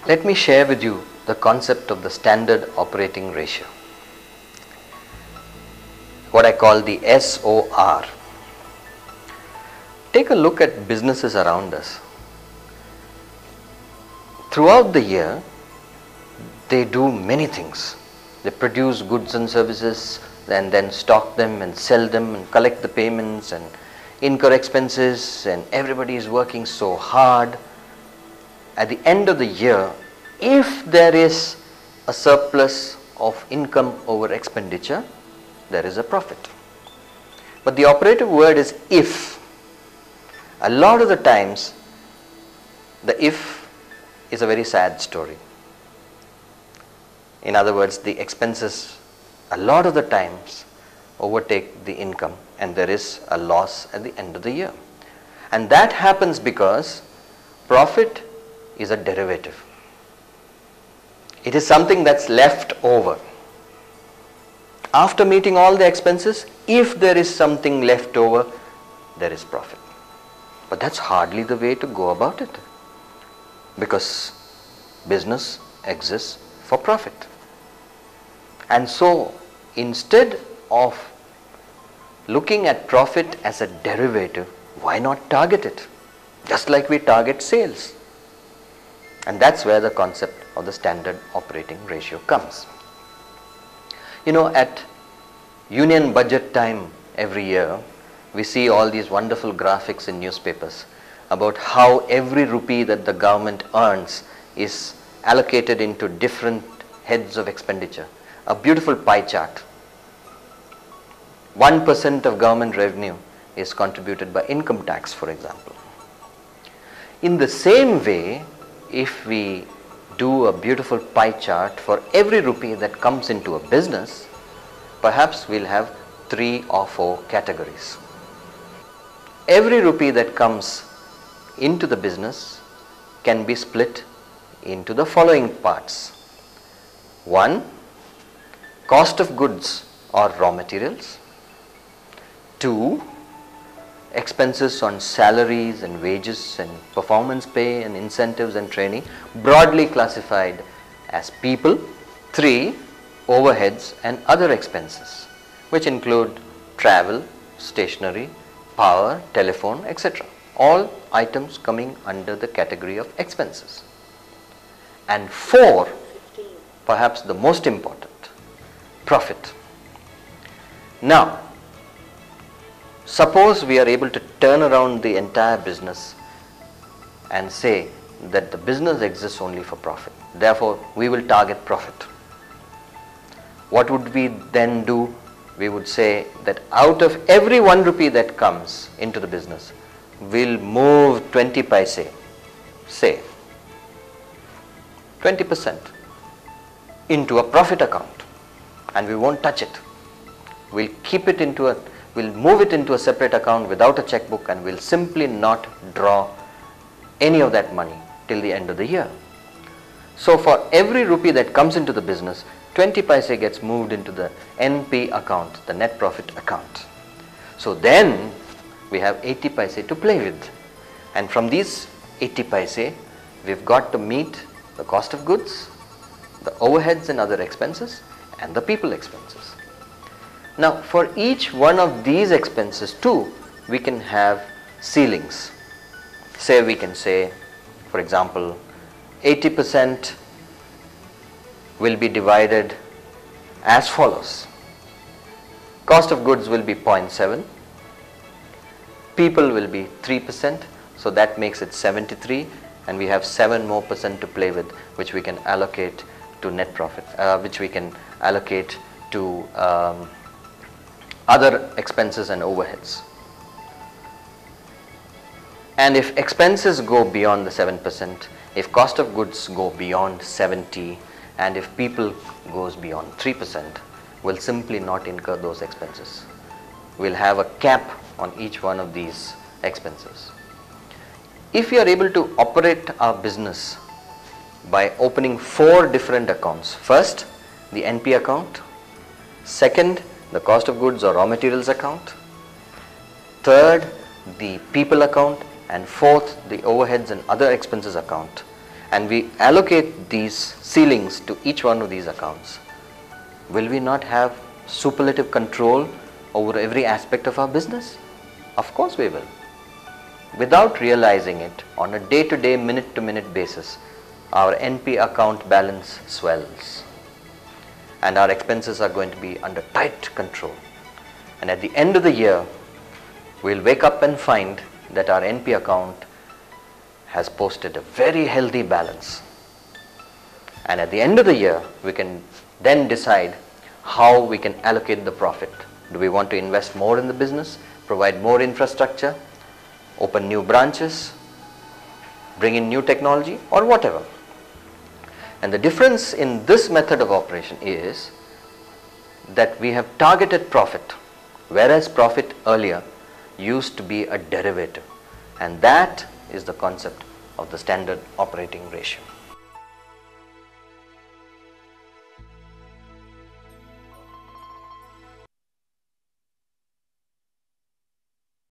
Let me share with you the concept of the standard operating ratio, what I call the SOR. Take a look at businesses around us. Throughout the year, they do many things. They produce goods and services and then stock them and sell them and collect the payments and incur expenses, and everybody is working so hard. At the end of the year, if there is a surplus of income over expenditure, there is a profit. But the operative word is if. A lot of the times, the if is a very sad story. In other words, the expenses a lot of the times overtake the income and there is a loss at the end of the year. And that happens because profit is a derivative. It is something that's left over. After meeting all the expenses, if there is something left over, there is profit. But that's hardly the way to go about it, because business exists for profit. And so, instead of looking at profit as a derivative, why not target it? Just like we target sales. And that's where the concept of the standard operating ratio comes. You know, at union budget time every year, we see all these wonderful graphics in newspapers about how every rupee that the government earns is allocated into different heads of expenditure. A beautiful pie chart. 1% of government revenue is contributed by income tax, for example. In the same way, if we do a beautiful pie chart for every rupee that comes into a business, perhaps we'll have 3 or 4 categories. Every rupee that comes into the business can be split into the following parts. 1, cost of goods or raw materials. 2, expenses on salaries and wages and performance pay and incentives and training, broadly classified as people. 3, overheads and other expenses, which include travel, stationery, power, telephone, etc. All items coming under the category of expenses. And 4, perhaps the most important, profit. Now, suppose we are able to turn around the entire business and say that the business exists only for profit. Therefore, we will target profit. What would we then do? We would say that out of every 1 rupee that comes into the business, we'll move 20 paise, say 20% into a profit account, and we won't touch it. We'll move it into a separate account without a checkbook, and we'll simply not draw any of that money till the end of the year. So for every rupee that comes into the business, 20 paise gets moved into the NP account, the net profit account. So then we have 80 paise to play with. And from these 80 paise, we've got to meet the cost of goods, the overheads and other expenses, and the people expenses. Now, for each one of these expenses too, we can have ceilings. We can say, for example, 80% will be divided as follows. Cost of goods will be 0.7, people will be 3%, so that makes it 73, and we have 7% more to play with, which we can allocate to net profit, which we can allocate to other expenses and overheads. And if expenses go beyond the 7%, if cost of goods go beyond 70, and if people goes beyond 3%, we'll simply not incur those expenses. We'll have a cap on each one of these expenses. If we are able to operate our business by opening 4 different accounts, first the NP account, second the cost of goods or raw materials account, third the people account, and fourth the overheads and other expenses account, and we allocate these ceilings to each one of these accounts, will we not have superlative control over every aspect of our business? Of course we will. Without realizing it, on a day-to-day, minute-to-minute basis, our NP account balance swells and our expenses are going to be under tight control. And at the end of the year, we'll wake up and find that our NP account has posted a very healthy balance. And at the end of the year, we can then decide how we can allocate the profit. Do we want to invest more in the business, provide more infrastructure, open new branches, bring in new technology, or whatever? And the difference in this method of operation is that we have targeted profit, whereas profit earlier used to be a derivative, and that is the concept of the standard operating ratio.